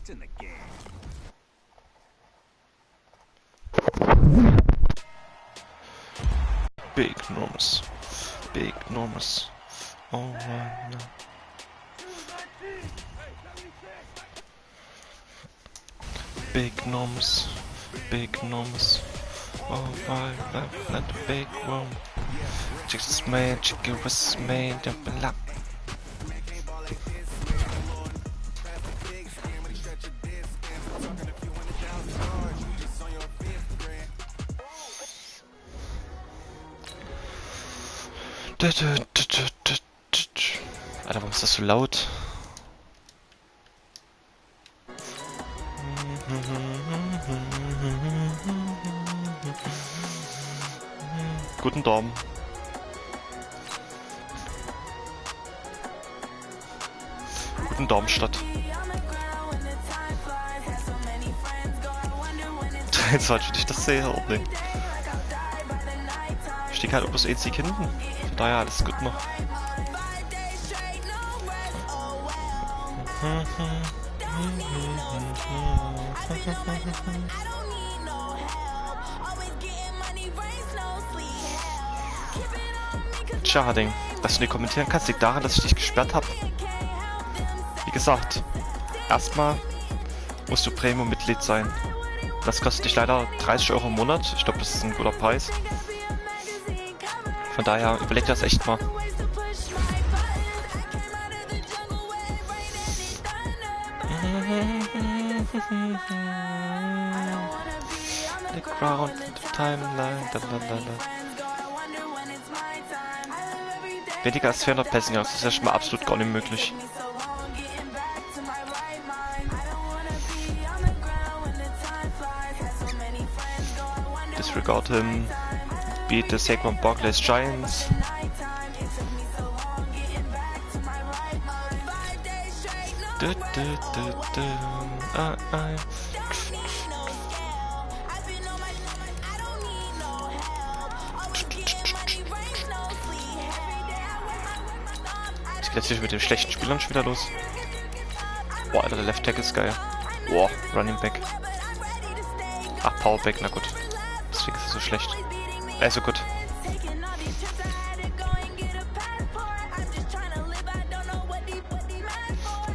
Big enormous. Big enormous. Oh my no. Big enormous. Big enormous. Oh my not a big one. Just man, chicken was man, jumping up. Alter, warum ist das so laut? Guten Daumen. Guten Darmstadt. Jetzt sollte ich das sehen, oder nicht? Ich stehe halt bloß 1 Sieg hinten. Von daher alles gut noch. Tja, Ding, dass du nicht kommentieren kannst, liegt daran, dass ich dich gesperrt habe. Wie gesagt, erstmal musst du Premium-Mitglied sein. Das kostet dich leider 30 € im Monat. Ich glaube, das ist ein guter Preis. Von daher überleg dir das echt mal. The ground, the timeline, Weniger als 400 Passing Yards, das ist ja schon mal absolut gar nicht möglich. Disregard him. Beat the Saquon Barkley's Giants. Jetzt geht jetzt mit den schlechten Spielern schon wieder los. Boah, Alter, der Left Tackle ist geil. Boah, Running Back. Ach, Powerback, na gut. Deswegen ist er so schlecht. Also gut.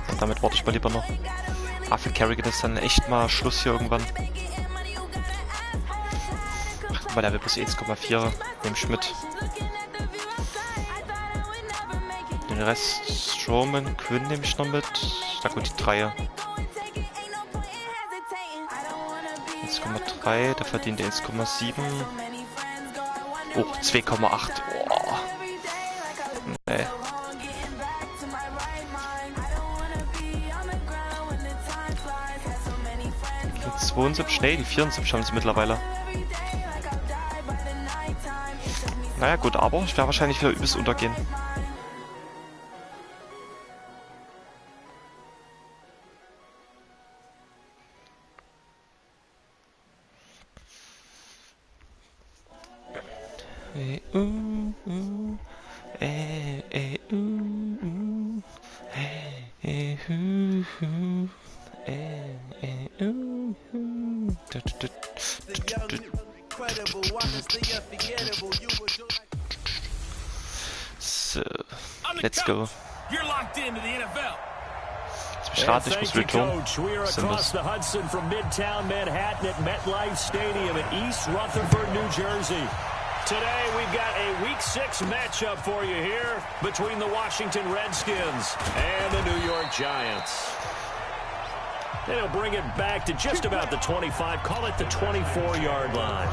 Und damit warte ich mal lieber noch. Ah, für Carrigan ist dann echt mal Schluss hier irgendwann. Ach, weil der will plus 1,4 dem Schmidt. Den Rest Strowman, Quinn nehme ich noch mit. Na gut, die 3. 1,3, der verdient 1,7. Oh, 2,8. Oh. Nee. 72, nee, die 74 haben sie mittlerweile. Naja gut, aber ich werde wahrscheinlich wieder übelst untergehen. So, let's go. Jetzt starten, ich muss return. Across the Hudson from Midtown Manhattan at MetLife Stadium in East Rutherford, New Jersey. Today we've got a Week 6 matchup for you here between the Washington Redskins and the New York Giants. They'll bring it back to just about the 25, call it the 24-yard line.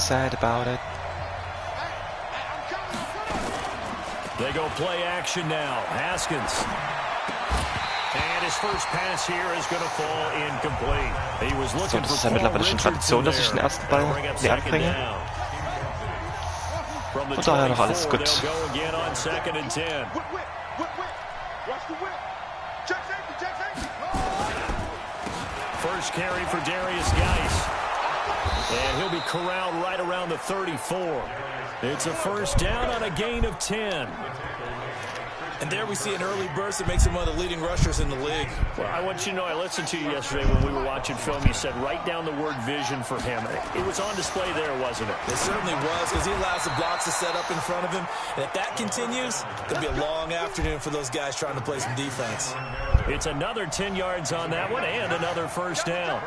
Sad about it. They go play action now. Haskins. And his first pass here is going to fall incomplete. He was looking Das ist ja mittlerweile schon Tradition, dass ich den ersten Ball hier anbringe. Von daher noch alles gut. First carry for Darius Geis. And he'll be corralled right around the 34. It's a first down on a gain of 10. And there we see an early burst that makes him one of the leading rushers in the league. Well, I want you to know, I listened to you yesterday when we were watching film. You said write down the word vision for him. It was on display there, wasn't it? It certainly was, because he allows the blocks to set up in front of him. And if that continues, it'll be a long afternoon for those guys trying to play some defense. It's another 10 yards on that one and another first down.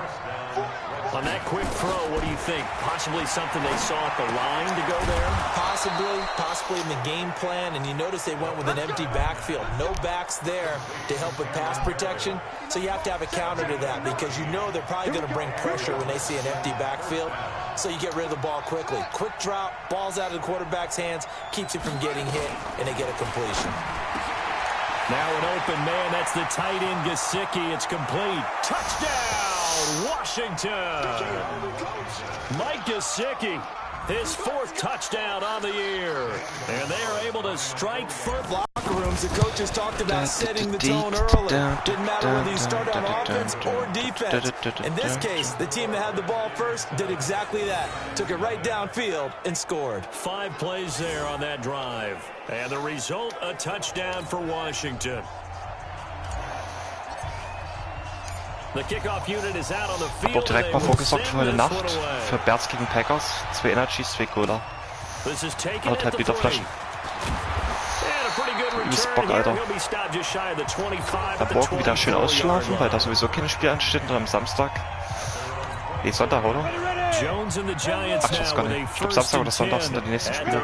On that quick throw, what do you think? Possibly something they saw at the line to go there? Possibly in the game plan. And you notice they went with an empty backfield. No backs there to help with pass protection. So you have to have a counter to that, because you know they're probably going to bring pressure when they see an empty backfield. So you get rid of the ball quickly. Quick drop, ball's out of the quarterback's hands, keeps it from getting hit, and they get a completion. Now an open man. That's the tight end, Gesicki. It's complete. Touchdown, Washington. Mike Gesicki, his 4th touchdown on the year. And they are able to strike first. Locker rooms, the coaches talked about setting the tone early. Didn't matter whether you start on offense or defense. In this case, the team that had the ball first did exactly that. Took it right downfield and scored. 5 plays there on that drive. And the result, a touchdown for Washington. The kickoff unit is out on the field. Doch direkt mal vorgesorgt für heute Nacht. Für Bears gegen Packers. 2 Energies, 2 Cola. Anderthalb Liter Flaschen. Übelst Bock, Alter. Am Morgen wieder schön ausschlafen, weil da sowieso kein Spiel ansteht. Und am Samstag. Nee, Sonntag, oder? Ach, ich weiß gar nicht. Ich glaube, Samstag oder Sonntag sind dann die nächsten Spiele.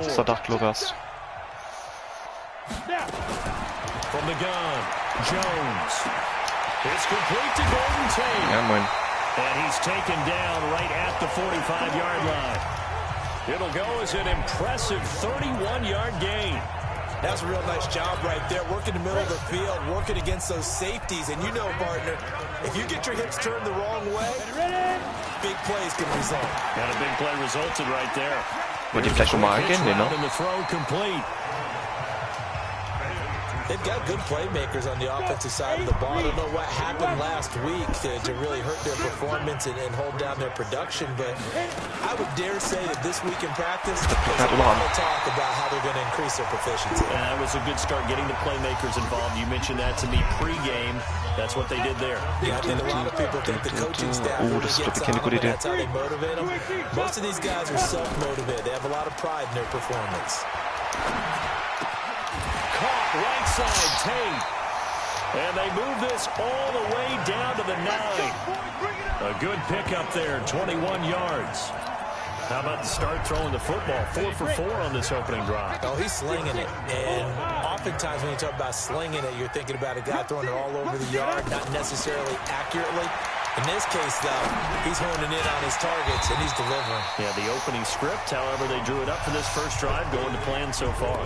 Sonntag, glaube ich, erst. Ja, moin. And he's taken down right at the 45-yard line. It'll go as an impressive 31-yard gain. That's a real nice job right there. Working the middle of the field, working against those safeties. And you know, partner, if you get your hips turned the wrong way, big plays can result. And a big play resulted right there. Wollt ihr vielleicht nochmal angehen? Nee, ne? They've got good playmakers on the offensive side of the ball. I don't know what happened last week to really hurt their performance and hold down their production, but I would dare say that this week in practice, there's a lot of talk about how they're going to increase their proficiency. And that was a good start, getting the playmakers involved. You mentioned that to me pregame. That's what they did there. Yeah, I think a lot of people think the coaching staff really gets on them, and that's how they motivate them. Most of these guys are self-motivated. They have a lot of pride in their performance. Right side, Tate. And they move this all the way down to the 9. A good pickup there, 21 yards. How about the start throwing the football? 4 for 4 on this opening drive. Oh, he's slinging it. And oftentimes when you talk about slinging it, you're thinking about a guy throwing it all over the yard, not necessarily accurately. In this case, though, he's honing in on his targets, and he's delivering. Yeah, the opening script, however, they drew it up for this first drive, going to plan so far.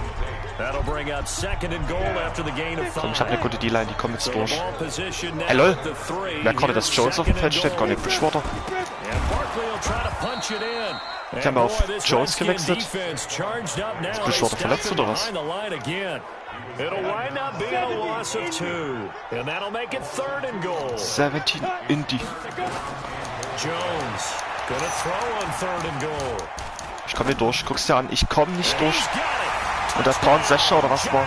That'll bring up 2nd and goal after the gain of 5. Komm, ich hab eine gute D-Line, die kommt jetzt durch. Ey, lol. Wer konnte das Jones auf dem Feld steht? Gar nicht Bridgewater. Ich habe auf Jones gewechselt. Ist Bridgewater verletzt oder was? It'll wind up being a loss of 2. And that'll make it 3rd and goal. 17 Indy. Jones gonna throw on 3rd and goal. Ich komm nicht durch. Guck's dir an. Ich komm nicht durch. Und das Brown Session oder was war?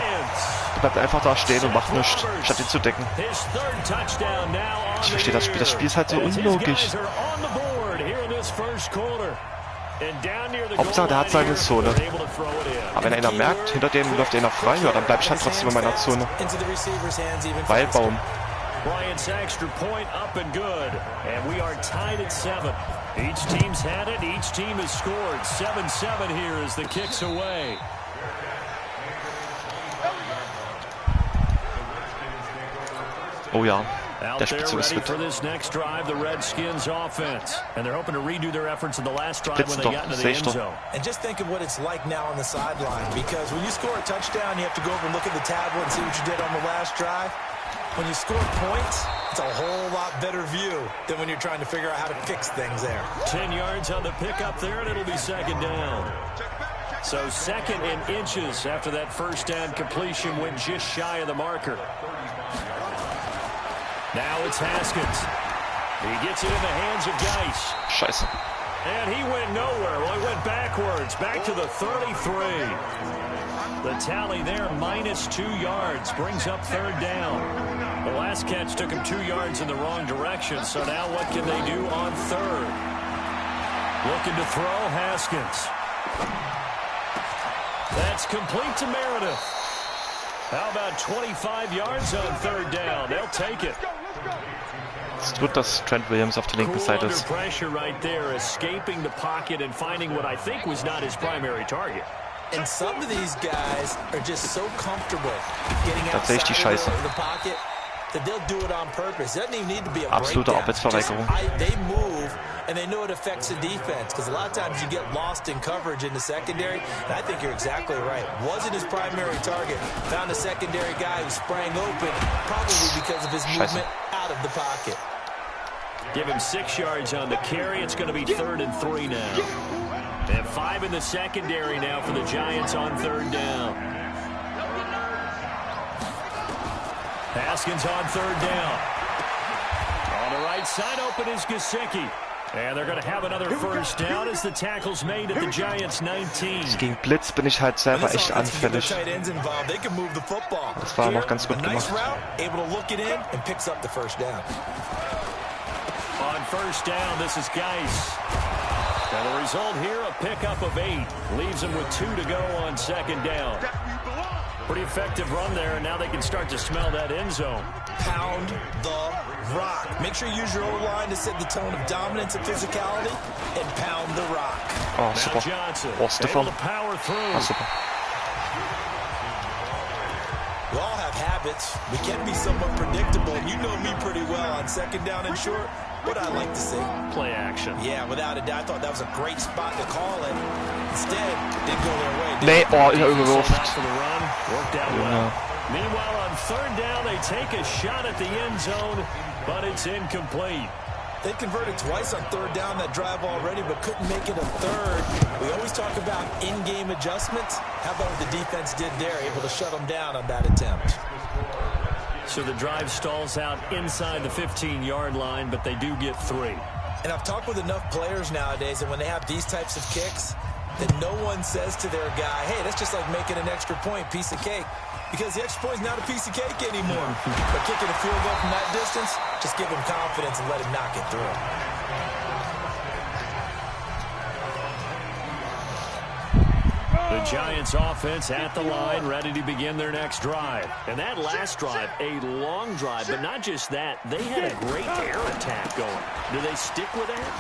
Der bleibt einfach da stehen und macht nichts, statt ihn zu decken. Ich verstehe das Spiel. Das Spiel ist halt so unlogisch. Hauptsache, der hat seine Zone. Aber wenn einer merkt, hinter dem läuft einer frei, ja, dann bleib ich halt trotzdem in meiner Zone. Weil Baum. Bryant's extra point up and good. And we are tied at 7. Each team's had it. Each team has scored. 7-7 here as the kick's away. Oh ja. Out there ready for this next drive, the Redskins offense. And they're hoping to redo their efforts in the last drive when they got into the end zone. And just think of what it's like now on the sideline, because when you score a touchdown, you have to go over and look at the tablet and see what you did on the last drive. When you score points, it's a whole lot better view than when you're trying to figure out how to fix things there. 10 yards on the pickup there, and it'll be 2nd down. So 2nd and inches after that first down completion went just shy of the marker. Now it's Haskins. He gets it in the hands of Geis. Scheiße. And he went nowhere. Well, he went backwards, back to the 33. The tally there, minus 2 yards, brings up third down. The last catch took him 2 yards in the wrong direction, so now what can they do on third? Looking to throw, Haskins. That's complete to Meredith. How about 25 yards on third down? They'll take it. Es ist gut, dass Trent Williams auf der linken Seite ist. Pressure right there, escaping the pocket and finding what I think was not his primary target. And some of these guys are just so comfortable getting Tatsächlich die Scheiße. outside of the pocket that they'll do it on purpose. It doesn't even need to be a Absolute breakdown. Arbeitsverweigerung. They move and they know it affects the defense because a lot of times you get lost in coverage in the secondary. And I think you're exactly right. Wasn't his primary target. Found a secondary guy who sprang open, probably because of his movement out of the pocket. Give him 6 yards on the carry. It's going to be 3rd and 3 now. They have 5 in the secondary now for the Giants on third down. Haskins on third down. On the right side, open is Gesicki. And they're going to have another first down as the tackle's made at the Giants 19. Gegen Blitz bin ich halt selber echt anfällig. Das war noch ganz gut gemacht. On first down, this is Geis. And the result here, a pickup of 8. Leaves them with 2 to go on second down. Pretty effective run there, and now they can start to smell that end zone. Pound the rock. Make sure you use your O-line to set the tone of dominance and physicality, and pound the rock. Oh, super. Oh, Stefan. Ah, super. We all have habits. We can be somewhat predictable. You know me pretty well on second down and short. What I like to see. Play action. Yeah, without a doubt. I thought that was a great spot to call it. Instead, didn't go their way. Nee, oh, ich habe überwurft. Worked out well. Meanwhile, on third down, they take a shot at the end zone, but it's incomplete. They converted twice on third down that drive already, but couldn't make it a third. We always talk about in-game adjustments. How about what the defense did there, able to shut them down on that attempt? So the drive stalls out inside the 15-yard line, but they do get 3. And I've talked with enough players nowadays, and when they have these types of kicks, that no one says to their guy, hey, that's just like making an extra point, piece of cake. Because the extra point is not a piece of cake anymore. But kicking a field goal from that distance, just give him confidence and let him knock it through. The Giants offense at the line, ready to begin their next drive. And that last drive, a long drive, but not just that. They had a great air attack going. Do they stick with that?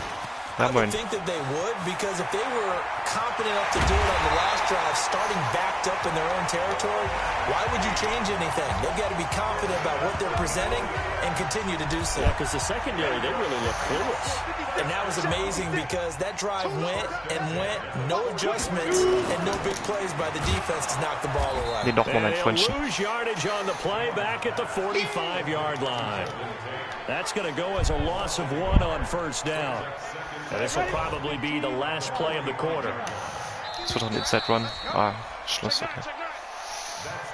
I would think that they would, because if they were competent enough to do it on the last drive, starting backed up in their own territory, why would you change anything? They've got to be confident about what they're presenting and continue to do so. Yeah, because the secondary, they really look clueless. And that was amazing because that drive went and went, no adjustments and no big plays by the defense to knock the ball away. Nee, noch Moment, Freundchen. Freundchen. Lose yardage on the play back at the 45-yard line. That's going to go as a loss of 1 on first down. And this will probably be the last play of the quarter. Das wird doch ein Inside Run. Ah, Schluss, okay.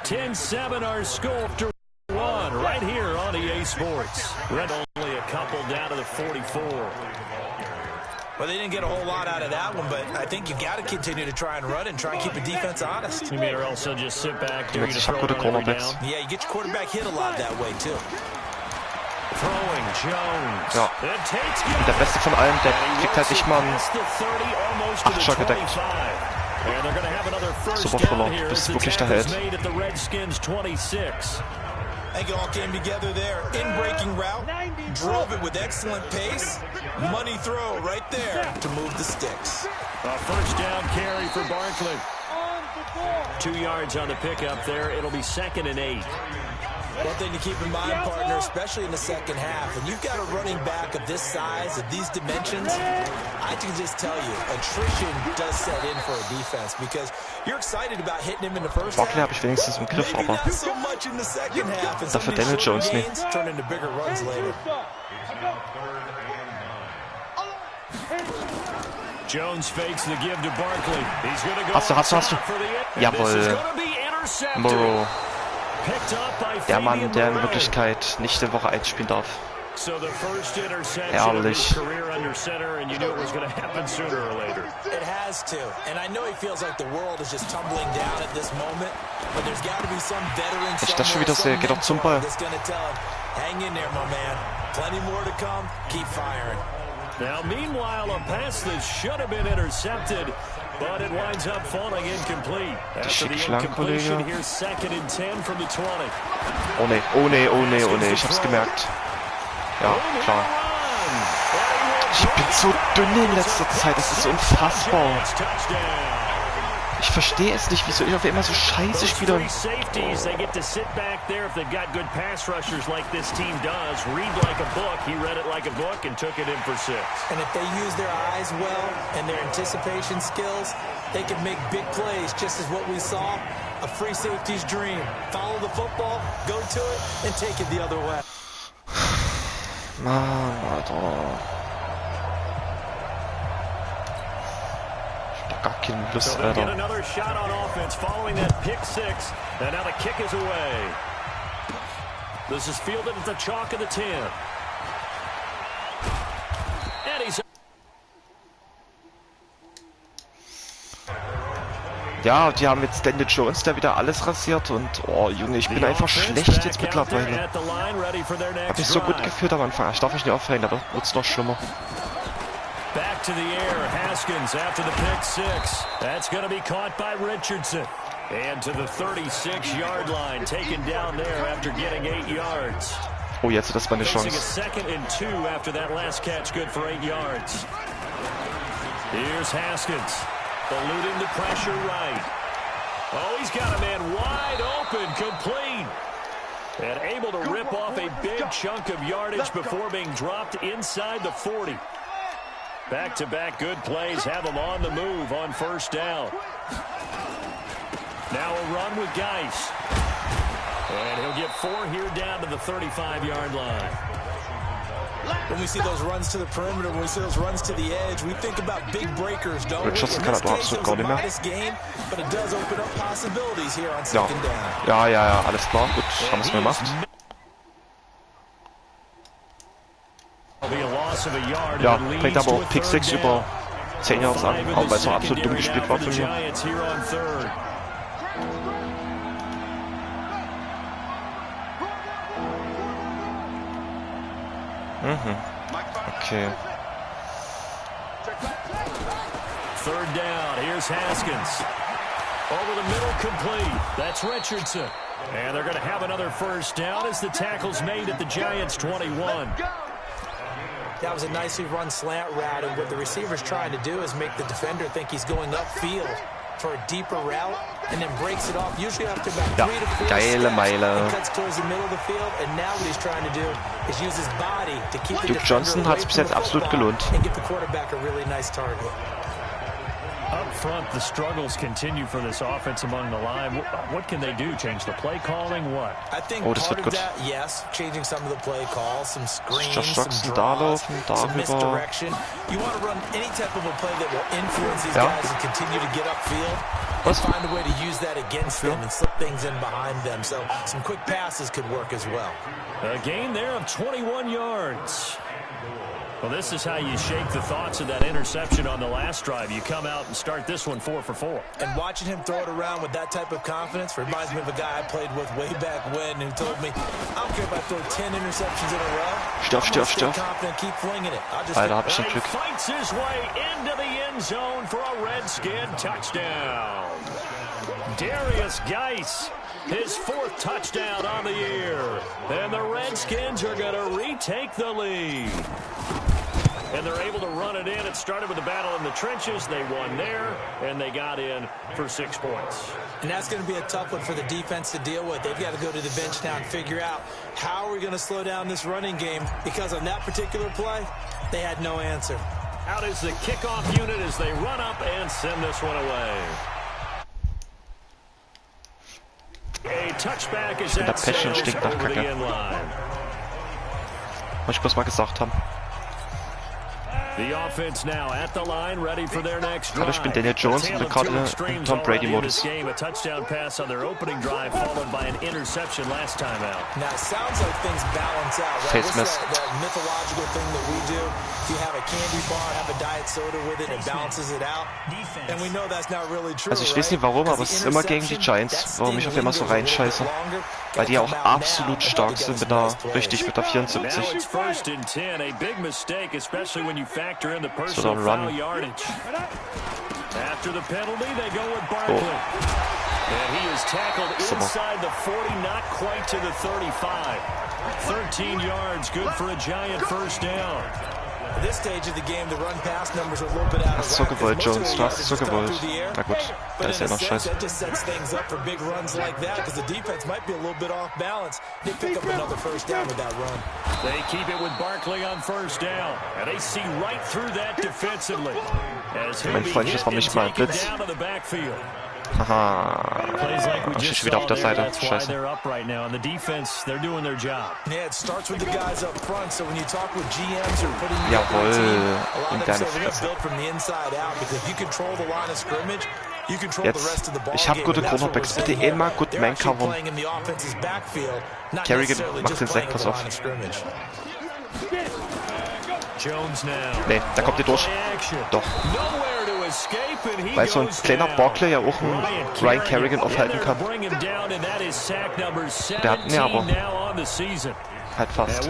10-7 our score after 1 right here on EA Sports. Red only a couple down to the 44. Well, they didn't get a whole lot out of that one, but I think you got to continue to try and run and try and keep the defense honest. You mean or else they'll just sit back, dare you to Ich throw hab gute it on every Cornerbacks. down? Yeah, you get your quarterback hit a lot that way, too. Throwing Jones. Ja. Der Beste von allen, der kriegt halt nicht mal einen 8er gedeckt. Super Fuller, bis wirklich da hält. I think it all came together there. In-breaking route, drove it with excellent pace. Money throw right there to move the sticks. A first down carry for Barkley. 2 yards on the pickup there. It'll be 2nd and 8. One thing to keep in mind, partner, especially in the second half, when you've got a running back of this size, of these dimensions, I can just tell you, attrition does set in for a defense because you're excited about hitting him in the first half. Barkley habe ich wenigstens im Griff, aber Not so much in the second half, and dafür Daniel Jones nicht. Turn into bigger runs later. Jones fakes the give to Barkley. He's going to go Hast du. Jawohl. Morrow. Der Mann, der in Wirklichkeit nicht in Woche 1 spielen darf. So the first interception of his Herrlich. career under center, and you knew it was going to happen sooner or later. It has to. And I know he feels like the world is just tumbling down at this moment, but there's got to be some veteran Ich das schon wieder sehe, geht doch zum somewhere Ball. that's going to tell him, hang in there, my man. Plenty more to come. Keep firing. Now, meanwhile, a pass that should have been intercepted, but it winds up falling incomplete. After the incompletion, here's 2nd and 10 from the 20. Oh ne, oh ne, oh ne, oh ne, ich hab's gemerkt. Ja, klar. Ich bin so dünn in letzter Zeit, das ist unfassbar. Ich verstehe es nicht, wieso ich auf immer so scheiße spiele. And if they use their eyes well and their anticipation skills, they can make big plays, just as what we saw. A free safety's dream. Follow the football, go to it, and take it the other way. Mann, Alter. Ich hab gar keine Lust, so they'll get Alter. another shot on offense following that pick six. And now the kick is away. This is fielded at the chalk of the 10. And he's... Ja, die haben jetzt Daniel Jones, der wieder alles rasiert und oh Junge, ich bin einfach schlecht jetzt mittlerweile. Hab mich so gut gefühlt am Anfang. Ich darf mich nicht aufhängen, da wird's noch schlimmer. Back to the air, Haskins after the pick six. That's going to be caught by Richardson. And to the 36-yard line, taken down there after getting 8 yards. Oh, jetzt ist das meine Facing a Chance. 2nd and 2 after that last catch, good for 8 yards. Here's Haskins, eluding the pressure right. Oh, he's got a man wide open, complete. And able to rip off a big chunk of yardage before being dropped inside the 40. Back-to-back good plays have him on the move on 1st down. Now a run with Geis. And he'll get 4 here down to the 35-yard line. When we see those runs to the perimeter, when we see those runs to the edge, we think about big breakers, don't we? Richardson In kann this aber case, it absolut was gar a nicht mehr. modest game, but it does open up possibilities here on Ja. 2nd down. Ja, alles klar, gut, haben wir's gemacht. Ja, fängt aber auch Pick 6 über 10 Yards an, auch weil es noch absolut dumm gespielt war von mir. Okay. 3rd down, here's Haskins. Over the middle, complete. That's Richardson. And they're going to have another 1st down as the tackle's made at the Giants' 21. That was a nicely run slant route, and what the receiver's trying to do is make the defender think he's going upfield for a deeper route, and then breaks it off, usually after about 3 to 4 geile Meile. and cuts towards the middle of the field, and now what he's trying to do is use his body to keep the Duke defender Johnson away hat's bis from jetzt the absolut football gelohnt. and give the quarterback a really nice target. Up front, the struggles continue for this offense among the line. What can they do? Change the play calling? What? I think das part wird of gut. that, yes, changing some of the play calls, some screens, Josh some Jackson draws, da laufen, some darüber. misdirection. You want to run any type of a play that will influence these Ja. guys and continue to get upfield and Was? find a way to use that against them and slip things in behind them. So some quick passes could work as well. A gain there of 21 yards. Well, this is how you shake the thoughts of that interception on the last drive. You come out and start this one 4 for 4. And watching him throw it around with that type of confidence reminds me of a guy I played with way back when who told me, I don't care if I throw 10 interceptions in a row. Steh auf. Confident, keep flinging it. I'll just Alter, hab ich ein He Glück. fights his way into the end zone for a Redskin touchdown. Darius Geis, his 4th touchdown on the year. And the Redskins are going to retake the lead. And they're able to run it in. It started with a battle in the trenches. They won there, and they got in for 6 points. And that's going to be a tough one for the defense to deal with. They've got to go to the bench now and figure out how are we going to slow down this running game, because on that particular play, they had no answer. Out is the kickoff unit as they run up and send this one away. A touchback is that sails over the end line. Muss ich bloß mal gesagt haben. Hallo, ich bin Daniel Jones und bin gerade im Tom Brady-Modus. Face Mask. Also ich weiß nicht warum, aber es ist immer gegen die Giants, warum ich auf immer so reinscheiße. Weil die ja auch absolut stark sind mit der 74. So, dann Run. Oh. And he is tackled inside the 40, not quite to the 35. 13 yards, good for a Giant first down. At this stage of the game, the run-pass numbers are a little bit out of Hast du so gewollt, Jones, du hast es so gewollt. Na gut, da ist ja noch Scheiße. That just sets things up for big runs like that, because the defense might be a little bit off balance. They pick up another first down with that run. They keep it with Barkley on first down, and they see right through that defensively. Mein Freund, das war nicht mal ein Blitz. Haha, ich stehe wieder auf der Seite. Scheiße. Jawohl, in deine Fresse. Jetzt, ich habe gute Cornerbacks, bitte immer gut man-covern. Kerrigan macht den Sack, pass auf. Nee, da kommt ihr durch. Doch. Weil so ein kleiner Barkley ja auch einen Ryan Kerrigan aufhalten kann. Der hat mir aber halt fast.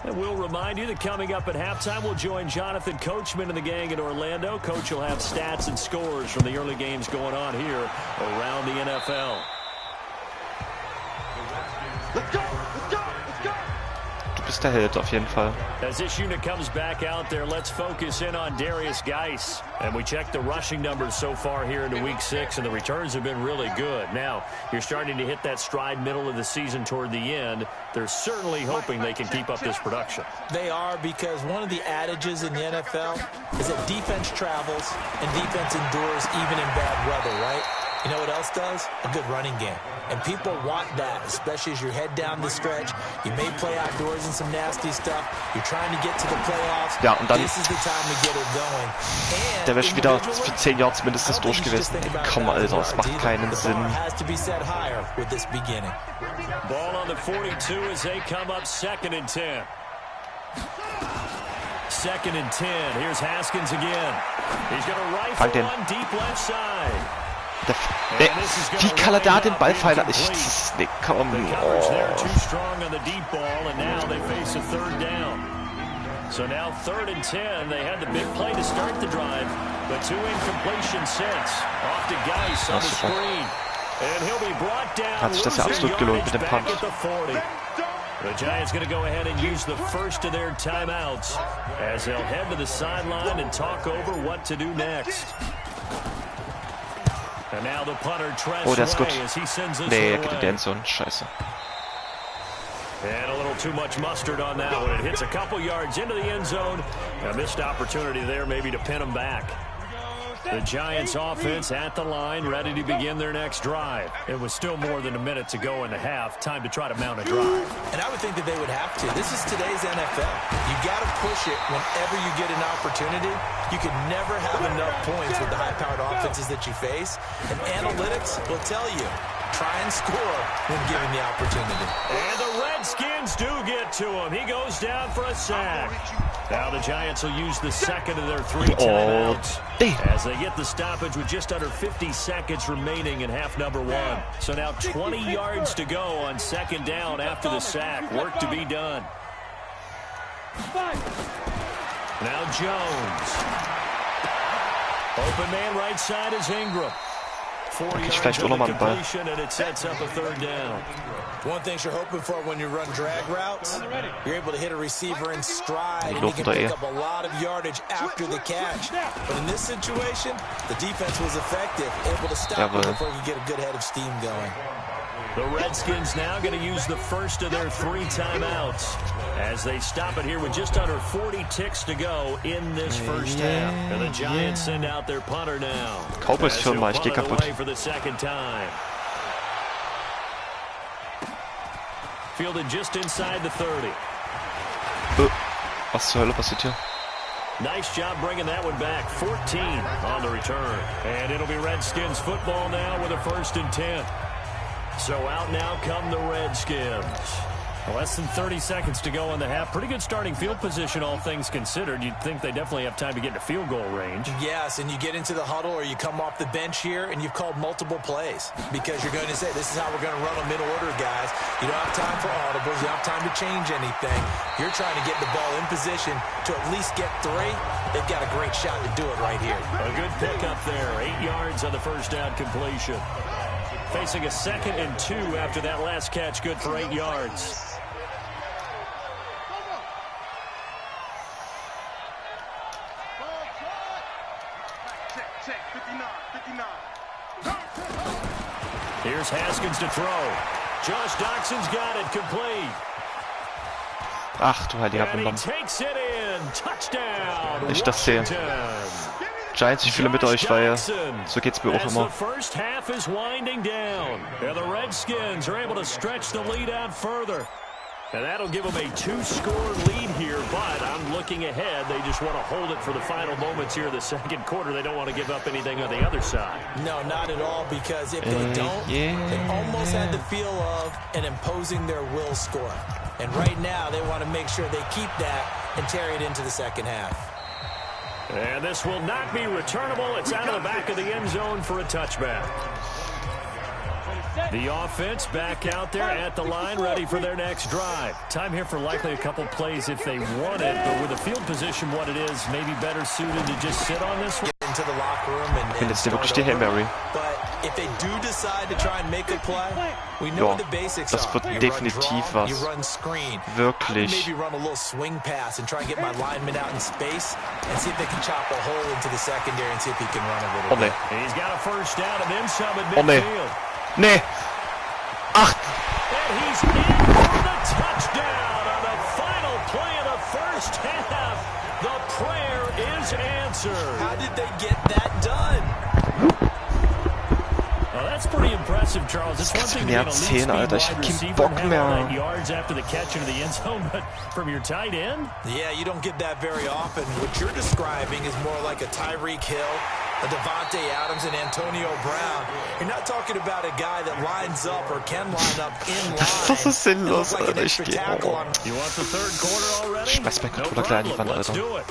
And we'll remind you that coming up at halftime, we'll join Jonathan Coachman and the gang in Orlando. Coach will have stats and scores from the early games going on here around the NFL. Du bist der Held auf jeden Fall. As this unit comes back out there, let's focus in on Darius Geis. And we check the rushing numbers so far here into week 6, and the returns have been really good. Now, you're starting to hit that stride middle of the season toward the end. They're certainly hoping they can keep up this production. They are, because one of the adages in the NFL is that defense travels and defense endures even in bad weather, right? You know what else does? A good running game. And people want that, especially as you head down the stretch. You may play outdoors in some nasty stuff. You're trying to get to the playoffs. Ja, und dann This is the time to get it going. der wäre wieder für 10 Yards mindestens durch gewesen. Komm, Alter, das macht keinen Sinn. Has to be set higher with this beginning. Ball on the 42 as they come up 2nd and 10. 2nd and 10. Here's Haskins again. He's going to rifle on deep left side. Wie kann er da den Ball fallen? Nee, komm. Oh. So now 3rd and 10. They had the big play to start the drive, but 2 incompletions since. Off to Geis on the screen. And he'll be brought down. Hat sich das ja absolut gelohnt mit dem Punt. The Giants going to go ahead and use the first of their timeouts as they'll head to the sideline and talk over what to do next. Oh, der ist gut. Nee, er geht in die Endzone. Scheiße. And a little too much mustard on that one. It hits a couple yards into the end zone. A missed opportunity there maybe to pin him back. The Giants offense at the line, ready to begin their next drive. It was still more than a minute to go in the half. Time to try to mount a drive. And I would think that they would have to. This is today's NFL. You got to push it whenever you get an opportunity. You can never have enough points with the high-powered offenses that you face. And analytics will tell you, try and score when given the opportunity. And the Redskins do get to him. He goes down for a sack. Now the Giants will use the second of their 3 timeouts as they get the stoppage with just under 50 seconds remaining in half number 1. So now 20 yards to go on 2nd down after the sack. Work to be done. Now Jones. Open man right side is Ingram. 4 yards of completion, and it sets up a 3rd down. One thing you're hoping for when you run drag routes, you're able to hit a receiver in stride, and he can pick up a lot of yardage after the catch. But in this situation, the defense was effective, able to stop him before he could get a good head of steam going. The Redskins now going to use the first of their 3 timeouts as they stop it here with just under 40 ticks to go in this first half. And the Giants send out their punter now. Cowboys führen mal, ich geh kaputt. For the 2nd time. Fielded just inside the 30. Was zur Hölle passiert hier? Nice job bringing that one back. 14 on the return. And it'll be Redskins football now with a 1st and 10. So out now come the Redskins. Less than 30 seconds to go in the half. Pretty good starting field position, all things considered. You'd think they definitely have time to get into field goal range. Yes, and you get into the huddle or you come off the bench here and you've called multiple plays because you're going to say, this is how we're going to run them in order, guys. You don't have time for audibles. You don't have time to change anything. You're trying to get the ball in position to at least get 3. They've got a great shot to do it right here. A good pickup there. 8 yards on the first down completion. Facing a 2nd and 2 after that last catch, good for 8 yards. Here's Haskins to throw. Josh Doxson's got it complete. Ach du heiliger Bimbam. Wenn ich das sehe. Giants, ich fühle mit euch, weil so geht's mir auch immer. First half is winding down. And the Redskins are able to stretch the lead out further. And that'll give them a 2-score lead here, but I'm looking ahead. They just want to hold it for the final moments here of the 2nd quarter. They don't want to give up anything on the other side. No, not at all, because if they don't, they almost had the feel of an imposing their will score. And right now, they want to make sure they keep that and carry it into the 2nd half. And this will not be returnable. It's out of the back of the end zone for a touchback. The offense back out there at the line, ready for their next drive. Time here for likely a couple plays if they want it, but with the field position what it is, maybe better suited to just sit on this one. Get into the locker room and start over. But if they do decide to try and make a play, we know what the basics das wird definitiv was. You run screen. Wirklich. Maybe run a little swing pass and try and get my lineman out in space and see if they can chop a hole into the secondary and see if he can run a little bit. He's got a first down and then some at midfield. Nee. Ach. And he's in for the touchdown on the final play of the first half. The prayer is answered. How did they get that done? Well, that's pretty impressive, Charles. It's one thing to get a lead wide receiver and have all 8 yards after the catch into the end zone, but from your tight end? Yeah, you don't get that very often. What you're describing is more like a Tyreek Hill, a Devontae Adams, and Antonio Brown. You're not talking about a guy that lines up or can line up in line. Das ist sinnlos, Alter. Ich gehe. You want the 3rd quarter already? Schmeiß mein Controller gleich an die Wand, Alter. Do it.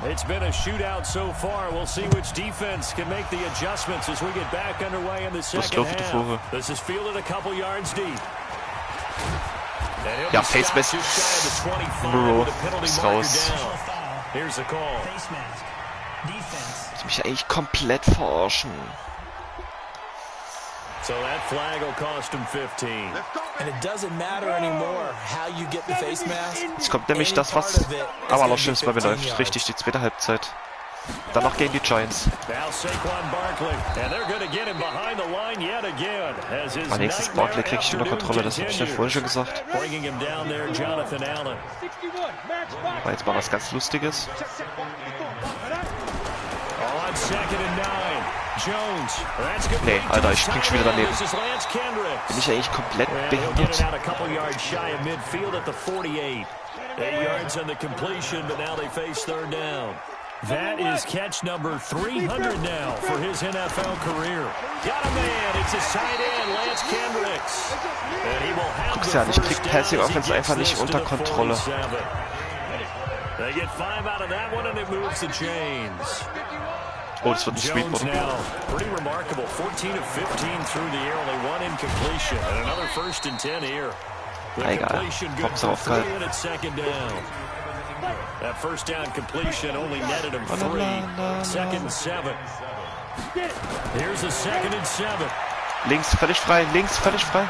It's been a shootout so far. We'll see which defense can make the adjustments as we get back underway in the 2nd half. This is fielded a couple yards deep. Ja, Face Mask. Bro, ist raus. Here's the call. Ich mich ja eigentlich komplett verarschen. So that flag will cost him 15. And it doesn't matter anymore how you get the face mask. Jetzt kommt nämlich das, was am allerschlimmsten bei mir läuft. Richtig, die zweite Halbzeit. Dann noch gegen die Giants. Mein nächstes Barkley krieg ich unter Kontrolle, das habe ich ja vorhin schon gesagt. War jetzt mal was ganz Lustiges. Nee, Alter, ich spring schon wieder daneben. Bin ich eigentlich komplett behindert? 8 yards on the completion, but now they face 3rd down. That is catch number 300 now for his NFL career. Got a man, it's his tight end, Lance Kendricks. And he will have Guck's ja, ich krieg Passing Offense einfach nicht unter Kontrolle. They get 5 out of that one and it moves the chains. Oh, das wird ein Sweetball. Pretty remarkable. 14 of 15 through the air, only 1 incompletion. And another 1st and 10 here. Egal, Hauptsache aufgehalten. That first down completion only netted him 3. 2nd and 7. Here's a 2nd and 7. Links völlig frei, links völlig frei.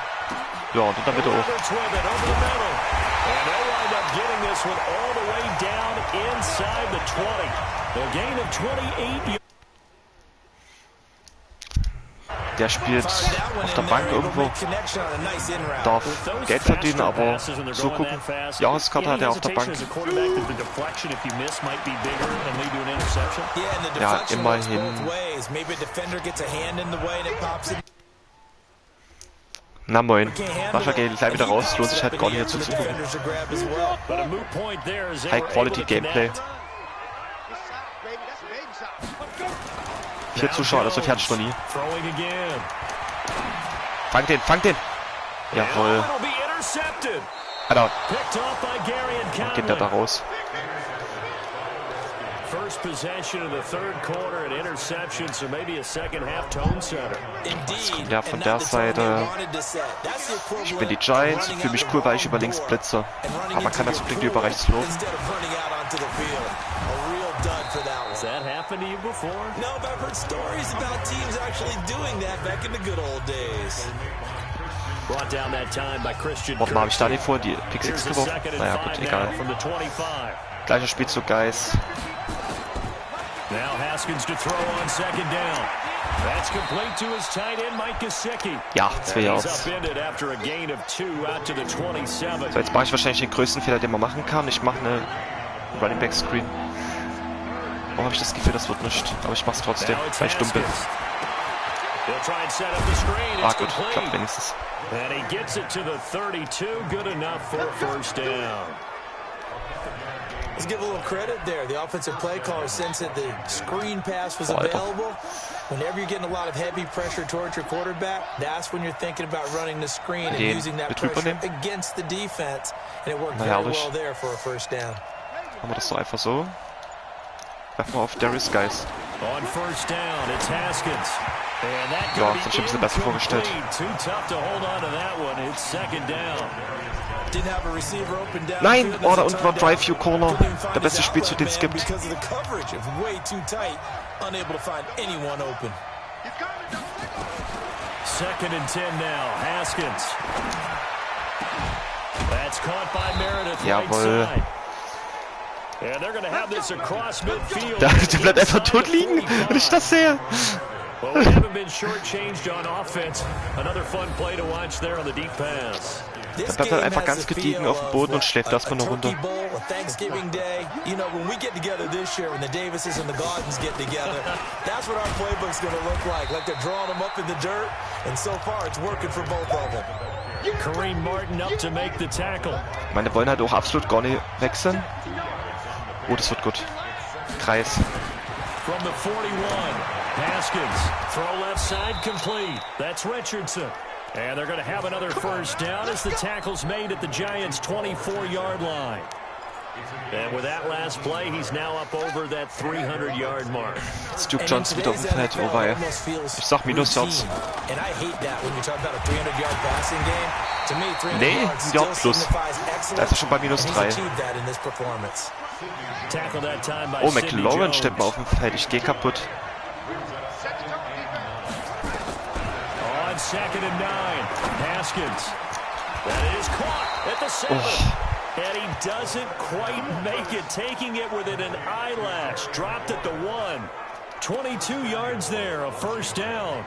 Ja, und in der Mitte auch. And they'll wind up getting this one all the way down inside the 20. A gain of 28 yards. Der spielt auf der Bank irgendwo, darf Geld verdienen, aber so gucken. Jahreskarte hat er auf der Bank. Ja, immerhin. Na moin. Sascha geht gleich wieder raus, lohnt sich halt gar nicht hier zuzugucken. High Quality Gameplay. 4 Zuschauer, das wird fertig noch nie. Fang den! Jawohl. Alter. Geht der da raus? First possession of the third quarter, an interception, so maybe a second half tone setter. Das kommt ja von der Seite. Ich bin die Giants, ich fühle mich cool, weil ich über links blitze. Aber man kann das zum Glück über rechts loben. Has that happened to you before? No, but I've heard stories about teams actually doing that back in the good old days. Brought down that time by Christian. Warum habe ich da nicht vor die Pick 6 geworfen? Naja, gut, egal. Gleicher Spielzug, Guys. Now Haskins to throw on second down. That's complete to his tight end, Mike Gesicki. Ja, 2 Yards. So, jetzt mache ich wahrscheinlich den größten Fehler, den man machen kann. Ich mache eine Running Back Screen. Oh, habe ich das Gefühl, das wird nicht. Aber ich mache es trotzdem, weil ich dumm bin. Ah gut, klappt wenigstens. And he gets it to the 32, good enough for a first down. Let's give a little credit there. The offensive play caller sensed that the screen pass was available. Whenever you're getting a lot of heavy pressure towards your quarterback, that's when you're thinking about running the screen and using that pressure against the defense. And it worked very well there for a first down. Machen wir das so einfach so. Werfen wir auf Darius, Guys. On first down, it's Haskins. Ja, das habe ich ein bisschen besser vorgestellt. Nein! Oh, da unten war Drive-Through-Corner. Der beste Spielzug, den es gibt. Second and 10 now. Haskins. That's caught by Meredith. Jawohl. And they're going to have this across midfield. Der bleibt einfach tot liegen, wenn ich das sehe. Well, we haven't been shortchanged on offense. Another fun play to watch there on the deep pass. Da bleibt er einfach ganz gediegen auf dem Boden und schläft erstmal eine Runde. Thanksgiving Day, you know, when we get together this year, when the Davises and the Gardens get together, that's what our playbook's going to look like. Like they're drawing them up in the dirt, and so far it's working for both of them. Kareem Martin up to make the tackle. Meine wollen halt auch absolut gar nicht wechseln. Oh, das wird gut. Kreis. From the 41, Haskins, throw left side complete. That's Richardson. And they're going to have another first down as the tackle's made at the Giants' 24-yard line. And with that last play, he's now up over that 300-yard mark. Jetzt Duke Johnson wieder auf dem Feld, oh wei. Ich sag Minus-Yards. Nee, ein Yard plus. Da ist er schon bei -3. Oh, McLaurin steht mal auf dem Feld, ich geh kaputt. On second and 9, Haskins. That is caught at the 7. And he doesn't quite make it, taking it within an eyelash. Dropped at the 1. 22 yards there, a first down.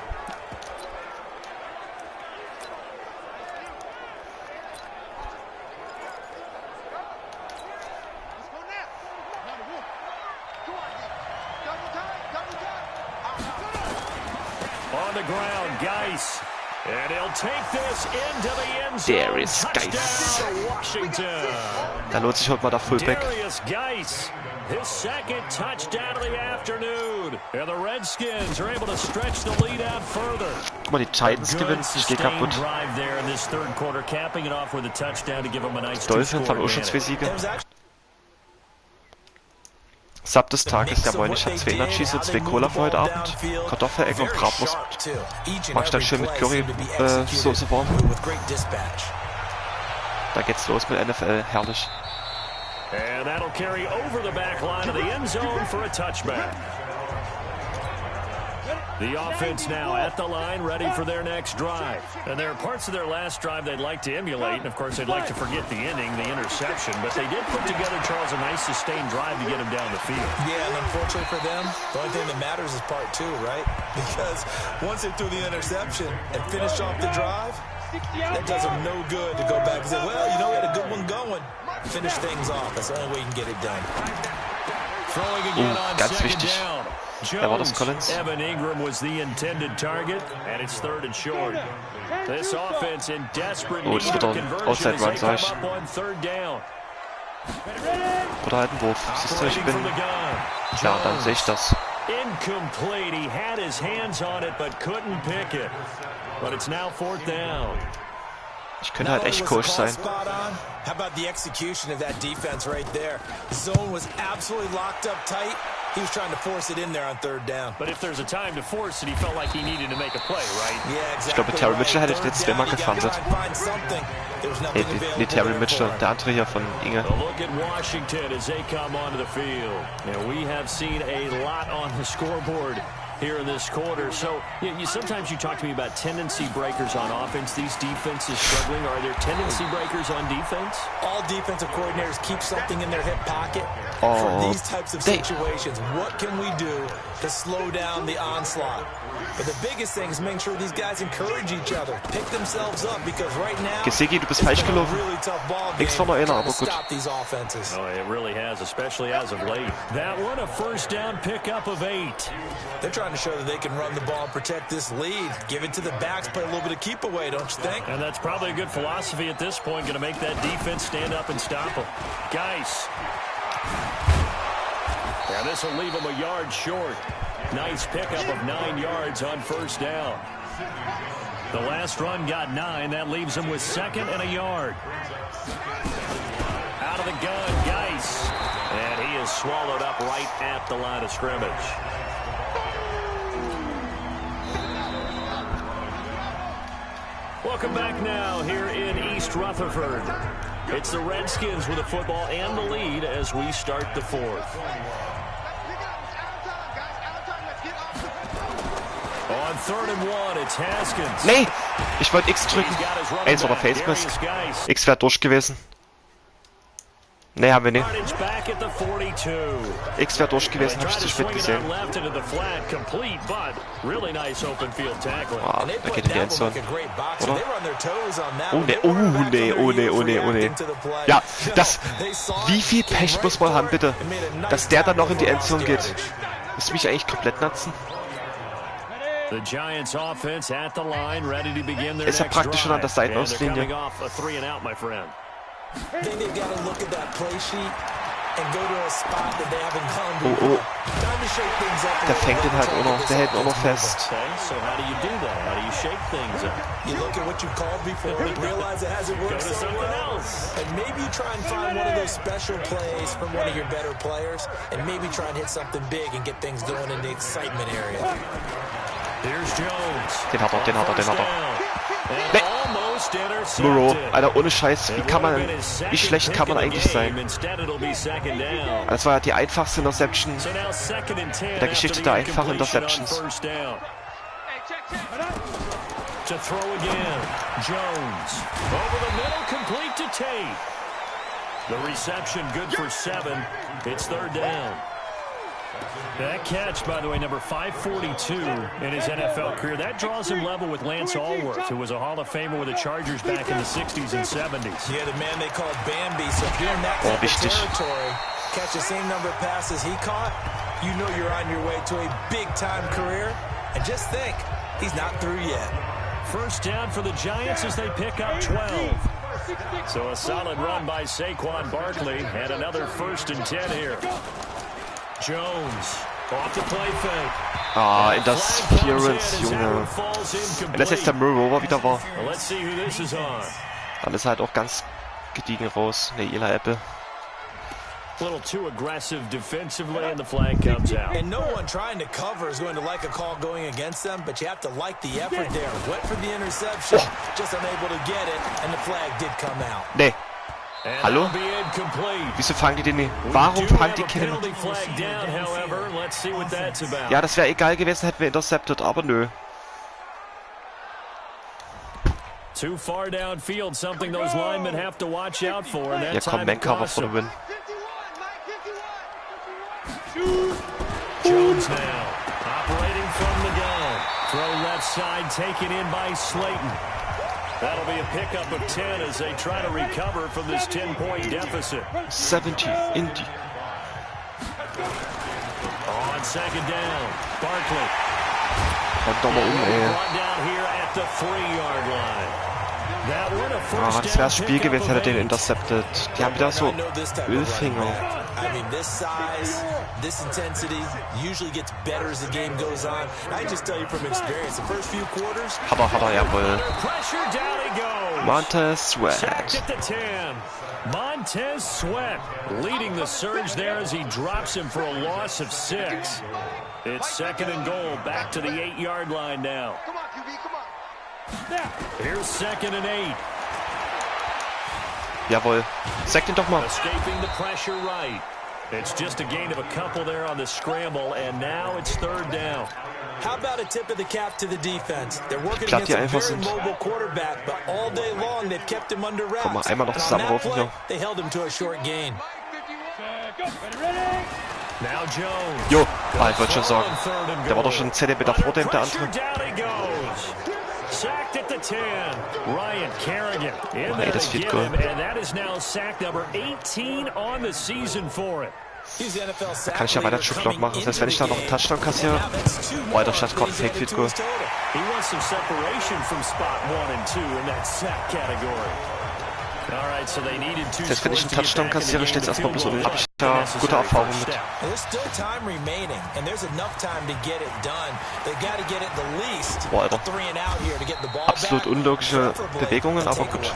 On the ground, Geis. And he'll take this into the end zone. There is Geis. Da lohnt sich heute mal der Fullback. Geis, his second touchdown of the afternoon. And the Redskins are able to stretch the lead out further. Guck mal, die Titans gewinnen, ich geh kaputt. Dolphins haben auch schon 2 Siege. Sub des Tages, jawohl, ich habe 2 Energies und 2 Cola für heute Abend. Kartoffelecken und Bratwurst. Mach ich dann schön mit Curry-Soße warm. Da geht's los mit NFL, herrlich. And that'll carry over the back line of the end zone for a touchback. The offense now at the line, ready for their next drive. And there are parts of their last drive they'd like to emulate, and of course they'd like to forget the inning, the interception, but they did put together, Charles, a nice sustained drive to get him down the field. Yeah, and unfortunately for them, the only thing that matters is part two, right? Because once they threw the interception and finished off the drive, that does them no good to go back and say, well, you know, we had a good one going. Finish things off. That's the only way you can get it done. Throwing again on ganz second wichtig. down. Wer war das, Collins? Evan Ingram was the intended target, and it's 3rd and short. This offense in desperate need das wird of ein conversion Outside as they Run, come sag ich. up on 3rd down. Oder halt ein Wurf. Siehst du, ich bin... Ja, dann sehe ich das. Incomplete. He had his hands on it, but couldn't pick it. But it's now 4th down. Ich könnte halt echt Coach sein. How about the execution of that defense right there? Zone was absolutely locked up tight. He was trying to force it in there on 3rd down. But if there's a time to force it, he felt like he needed to make a play, right? Yeah, exactly. Ich glaube, Terry Mitchell hätte ich letztes Mal gefandet. Nee, Terry Mitchell, der andere hier von Inge. A look at Washington as they come onto the field. Now, we have seen a lot on the scoreboard here in this quarter. So, sometimes you talk to me about tendency breakers on offense. These defenses struggling. Are there tendency breakers on defense? All defensive coordinators keep something in their hip pocket for these types of situations. What can we do to slow down the onslaught? But the biggest thing is making sure these guys encourage each other, pick themselves up, because right now Gesicki, du bist falsch gelaufen. Links vorne einer, aber gut. Oh, it really has, especially as of late. That one, a 1st down pickup of 8. They're trying to show that they can run the ball and protect this lead. Give it to the backs, play a little bit of keep away, don't you think? And that's probably a good philosophy at this point, going to make that defense stand up and stop them. Geis. Yeah, this will leave them a yard short. Nice pickup of 9 yards on 1st down. The last run got 9. That leaves them with 2nd and a yard. Out of the gun, Geis. And he is swallowed up right at the line of scrimmage. Welcome back now here in East Rutherford. It's the Redskins with the football and the lead as we start the 4th. On 3rd and 1, it's Haskins. Nee, ich wollte X drücken. Ey, es war der Face Mask. X wäre durch gewesen. Nee, haben wir nicht. X wäre durch gewesen, habe ich zu spät gesehen. Ah, da geht in die Endzone. Oder? Oh ne, oh ne, oh ne, oh ne, oh ne. Ja, das... Wie viel Pech muss man haben, bitte? Dass der dann noch in die Endzone geht. Müsste mich eigentlich komplett natzen. Ist ja praktisch schon an der Seitenauslinie. Oh, oh. Der fängt ihn halt auch noch, der hält ihn auch noch fest. Den hat er, den hat er, den hat er. Nee. Murrow, Alter, ohne Scheiß, wie schlecht kann man eigentlich sein? Das war ja die einfachste Interception in der Geschichte der einfachen Interceptions. The reception good for 7. It's 3rd down. That catch, by the way, number 542 in his NFL career. That draws him level with Lance Allworth, who was a Hall of Famer with the Chargers back in the 60s and 70s. Yeah, the man they called Bambi. So if you're in that type of territory, catch the same number of passes he caught, you know you're on your way to a big-time career. And just think, he's not through yet. 1st down for the Giants as they pick up 12. So a solid run by Saquon Barkley and another 1st and 10 here. Jones off the play fake. Ah, Interference, Junge. Wenn das jetzt der Murrow wieder war, dann ist er halt auch ganz gediegen raus. Ne, Eli Apple. A little too aggressive defensively, and the flag comes out. And no one trying to cover is going to like a call going against them, but you have to like the effort there. Went for the interception, just unable to get it, and the flag did come out. Nee. Hallo? Wieso fangen die den nicht? Warum fangen die keine? Ja, das wäre egal gewesen, hätten wir intercepted, aber nö. Too far downfield, something those linemen have to watch out for. And Ja, komm, man cover for the win. Jones now, operating from the gun. Throw left side, taken in by Slayton. That'll be a pickup of 10 as they try to recover from this 10-point deficit. 70, Indy. On second down, Barkley. Kommt doch mal ey. Brought down here at the 3-yard line. Ah, das wäre das Spiel gewesen, hätte er den intercepted. Die haben wieder so Ölfinger. I mean, this size, this intensity usually gets better as the game goes on. I just tell you from experience, the first few quarters. Hat er, jawohl. Montez Sweat. Montez Sweat leading the surge there as he drops him for a loss of 6. It's second and goal, back to the 8-yard line now. Come on, QB, come on. Here's second and 8. Jawohl. Sag den doch mal. Escaping the pressure right. It's just a gain of a couple there on the scramble, and now it's third down. How about a tip of the cap to the defense? They're working against a very mobile quarterback, but all day long they've kept him under wraps. Komm mal, einmal noch zusammenrufen hier. They held him to a short gain. Now Jones. Jo, ich wollte schon sagen. Der war doch schon 10 Meter vor dem, der andere. Sacked at the 10. Ryan Kerrigan in there to get him, and that is now sack number 18 on the season for it. Da kann ich ja weiter Chip-Block machen, selbst wenn ich da noch einen Touchdown kassiere. Boah, der Stadt kommt Fake Field Goal. He wants some separation from spot 1 and 2 in that sack category. Selbst wenn ich einen Touchdown kassiere, steht es erstmal bis unten. Hab ich da gute Erfahrung mit. Boah, Alter. Absolut unlogische Bewegungen, aber gut.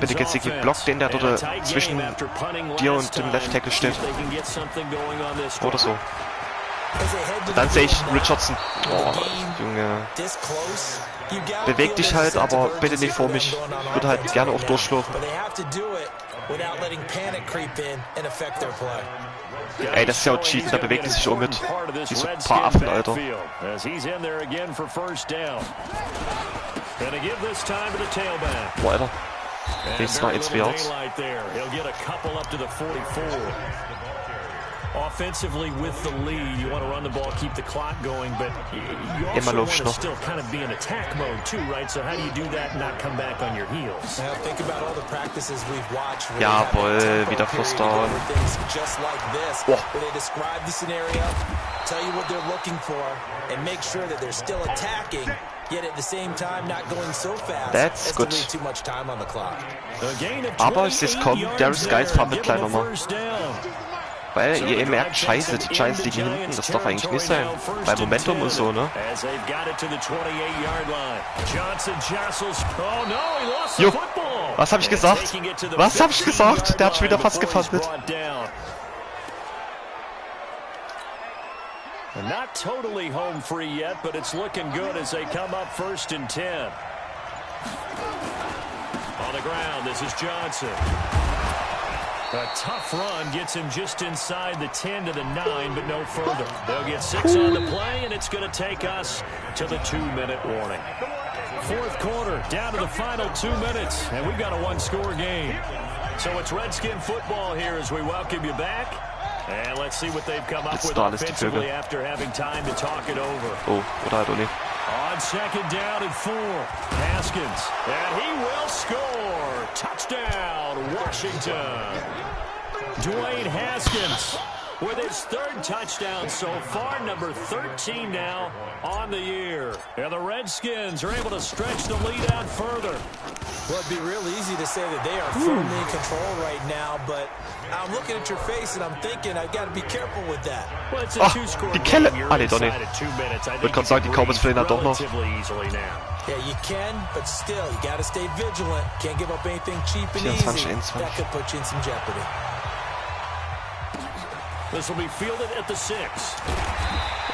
Bitte jetzt den Block, den der dort zwischen dir und dem Left Tackle steht. Oder so. Dann sehe ich Richardson. Oh, Junge. Beweg dich halt, aber bitte nicht vor mich. Ich würde halt gerne auch durchschlurfen. Ey, das ist ja auch Cheaten, da bewegt er sich auch mit. Wie so ein paar Affen, Alter. Boah, Alter. Nächstes Mal 1 Yards. Offensively with the lead, you want to run the ball, keep the clock going, but you also want to still kind of be in attack mode too, right? So how do you do that and not come back on your heels? Now think about all the practices we've watched. Jawohl, wieder First Down. Just like this, where they describe the scenario, tell you what they're looking for, and make sure that they're still attacking. Yet at the same time, not going so fast. That's good. Too much time on the clock. Aber ich sehe es kommen, Darius Guys fummelt gleich nochmal. Weil ihr merkt, scheiße, die Giants liegen hinten, das darf eigentlich nicht sein. Bei Momentum und so, ne? Jo, was habe ich gesagt? Was habe ich gesagt? Der hat schon wieder fast gefummelt. Not totally home free yet, but it's looking good as they come up first and 10. On the ground, this is Johnson. A tough run gets him just inside the 10 to the 9, but no further. They'll get 6 on the play, and it's going to take us to the 2-minute warning. Fourth quarter, down to the final 2 minutes, and we've got a one-score game. So it's Redskin football here as we welcome you back. And let's see what they've come up with offensively after having time to talk it over. Oh, oder halt auch nicht. On second down and 4, Haskins, and he will score. Touchdown, Washington. Dwayne Haskins with his 3rd touchdown so far, number 13 now on the year. And the Redskins are able to stretch the lead out further. Well, it'd be real easy to say that they are firmly in control right now, but I'm looking at your face and I'm thinking I've got to be careful with that. Well, it's a two-score die Kelle. game. Ah, nee, doch nicht. Ich würde gerade sagen, die Cowboys verlieren doch noch. Yeah, you can, but still, you got to stay vigilant. Can't give up anything cheap and easy. That could put you in some jeopardy. This will be fielded at the 6.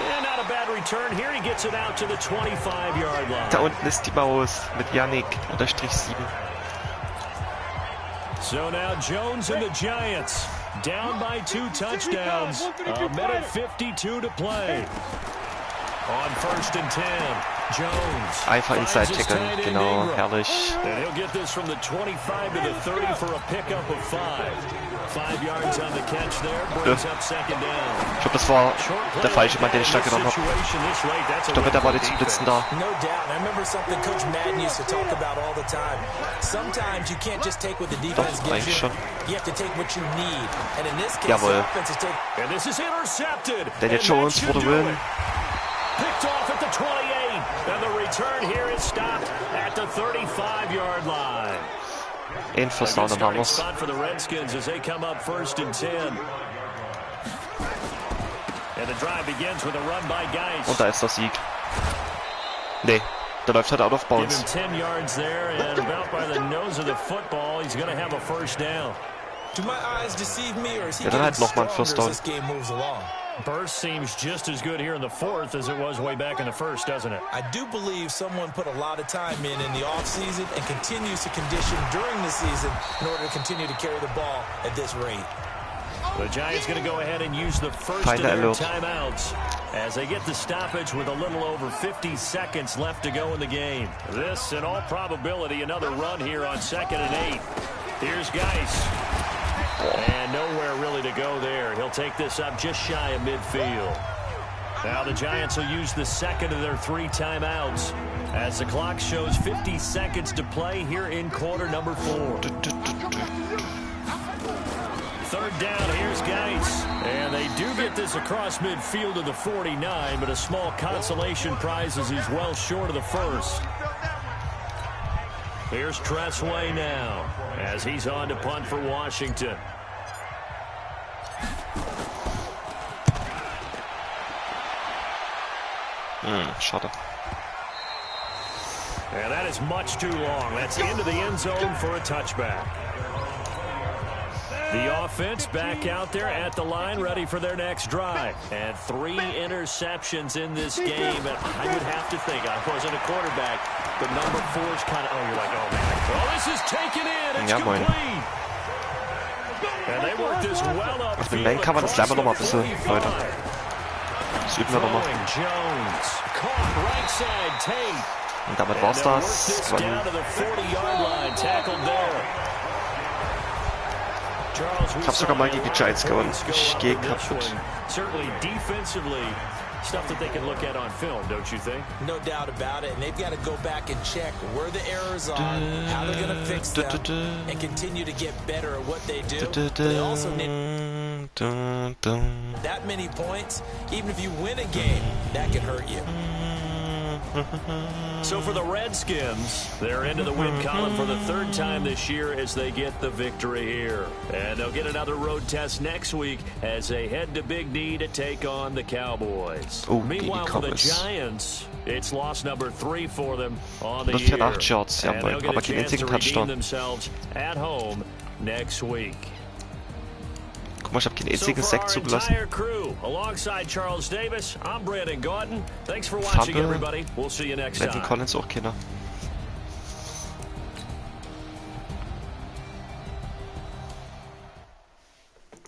And not a bad return here. He gets it out to the 25-yard line. Da unten ist die Maus mit Yannick _7. So now Jones and the Giants down by 2 touchdowns. A minute 52 to play. On 1st and 10, Jones. Einfach Inside Tackle, genau, herrlich. And he'll get this from the 25 to the 30 for a pickup of 5. 5 yards on the catch there, brings up 2nd down. Ich glaube, das war der falsche Mann, den ich da genommen habe. Ich glaube, da war der zum Blitzen da. No doubt. I remember something Coach Madden used to talk about all the time. Sometimes you can't just take what the defense Doch, gives eigentlich you. schon. You have to take what you need. And in this case, Jawohl. the offense is taking... And this is intercepted. Daniel Jones for the win. Picked off at the 28, and the return here is stopped at the 35-yard line. Ein First Down, dann haben wir's. Spot for the Redskins as they come up 1st and 10. And the drive begins with a run by Geis. Und da ist der Sieg. Nee, der läuft halt out of Give him bounds. 10 yards there, and about by the nose of the football, he's going to have a 1st down. Do my eyes deceive me, or is he Ja, dann halt getting noch mal ein First stronger Down. as this game moves along? Burst seems just as good here in the 4th as it was way back in the 1st, doesn't it? I do believe someone put a lot of time in the offseason and continues to condition during the season in order to continue to carry the ball at this rate. The Giants going to go ahead and use the first of their timeouts as they get the stoppage with a little over 50 seconds left to go in the game. This, in all probability, another run here on 2nd and 8. Here's Geis. And nowhere really to go there. He'll take this up just shy of midfield. Now the Giants will use the 2nd of their 3 timeouts as the clock shows 50 seconds to play here in quarter number 4. 3rd down, here's Geis. And they do get this across midfield of the 49, but a small consolation prize as he's well short of the 1st. Here's Tressway now as he's on to punt for Washington. Schade. And that is much too long. That's into the end zone for a touchback. The offense back out there at the line, ready for their next drive. And 3 interceptions in this game. And I would have to think, I wasn't a quarterback, but number 4's kind of, oh, you're like, oh, man. Well, this is taken in. It's complete. And they work this well up. Auf dem Main kann man das lernen wir nochmal ein bisschen, Leute. Das üben wir nochmal. Und damit war's das. Ich habe sogar mal gegen die Giants gewonnen. Ich gehe kaputt. Stuff that they can look at on film, don't you think? No doubt about it, and they've got to go back and check where the errors are, how they're going to fix them, and continue to get better at what they do. They also need that many points. Even if you win a game, that can hurt you. So for the Redskins, they're into the win column for the 3rd time this year as they get the victory here. And they'll get another road test next week as they head to Big D to take on the Cowboys. Meanwhile, for the Giants, it's loss number 3 for them on the year. And they'll get a chance to redeem themselves at home next week. Guck mal, ich habe keinen einzigen Sack zugelassen. Fumble. Madden Collins auch keiner.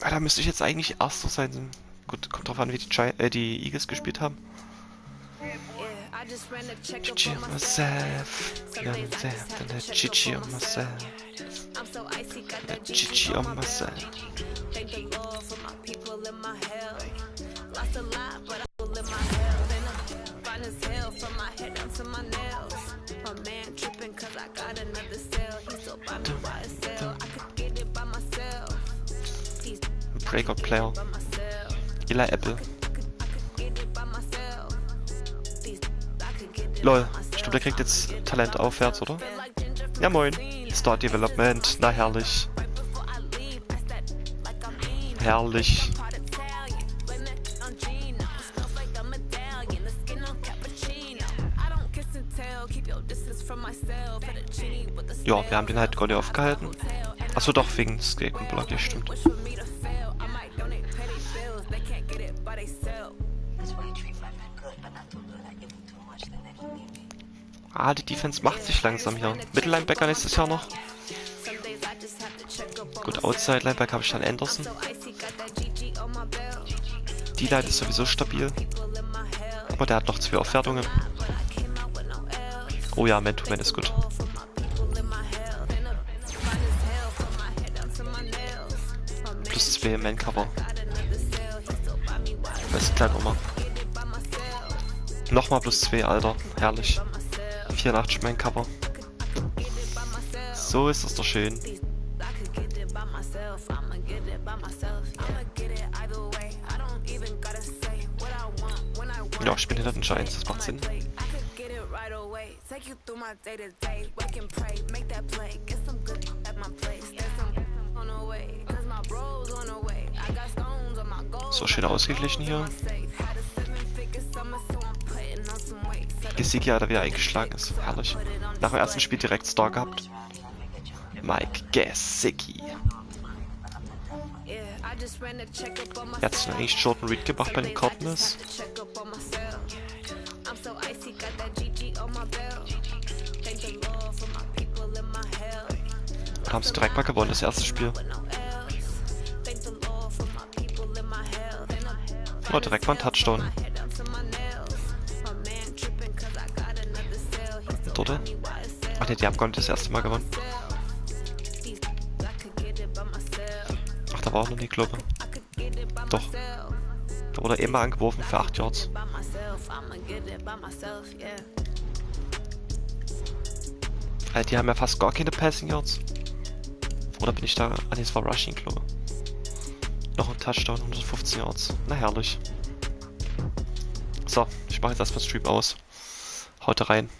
Ja, da müsste ich jetzt eigentlich Erster sein. Gut, kommt drauf an, wie die Eagles gespielt haben. GG on myself. GG on myself. GG on myself. Thank the Lord for my people in my hell. Lost a lot, but I will live my hell. Then I'm fine as hell from my head down to my nails. My man tripping cause I got another cell. He still buy me by himself. I could get it by myself. He's breakout player. Eli Apple. Lol, ich glaube, der kriegt jetzt Talent aufwärts, oder? Ja moin. Start Development, na herrlich. Herrlich. Ja, wir haben den halt Goalie aufgehalten. Achso, doch, wegen Skate und Block, ja, stimmt. Ah, die Defense macht sich langsam hier. Mittellinebacker nächstes Jahr noch. Gut, Outside Linebacker habe ich dann Anderson. Die Line ist sowieso stabil. Aber der hat noch 2 Aufwertungen. Oh ja, Man-to-Man ist gut. Plus 2 im Man-Cover. Beste Kleinoma. Nochmal plus 2, Alter. Herrlich. 84 Man-Cover. So ist das doch schön. Ja, ich bin hinter den Giants, das macht Sinn. So schön ausgeglichen hier. Gesicki, Alter, wie er eingeschlagen ist. Herrlich. Nach dem ersten Spiel direkt Star gehabt. Mike Gesicki. Er hat sich eigentlich Jordan Reed gemacht bei den Cardinals. Und haben sie direkt mal gewonnen, das erste Spiel. Oh, direkt mal ein Touchdown. Oder? Ach ne, die haben gar nicht das erste Mal gewonnen. Ach, da war auch noch nie, glaube ich. Doch. Da wurde immer angeworfen für 8 Yards. Alter, die haben ja fast gar keine Passing Yards. Oder bin ich da? Ah ne, es war Rushing, glaube ich. Noch ein Touchdown, 115 Yards. Na herrlich. So, ich mache jetzt erstmal Stream aus. Haut rein.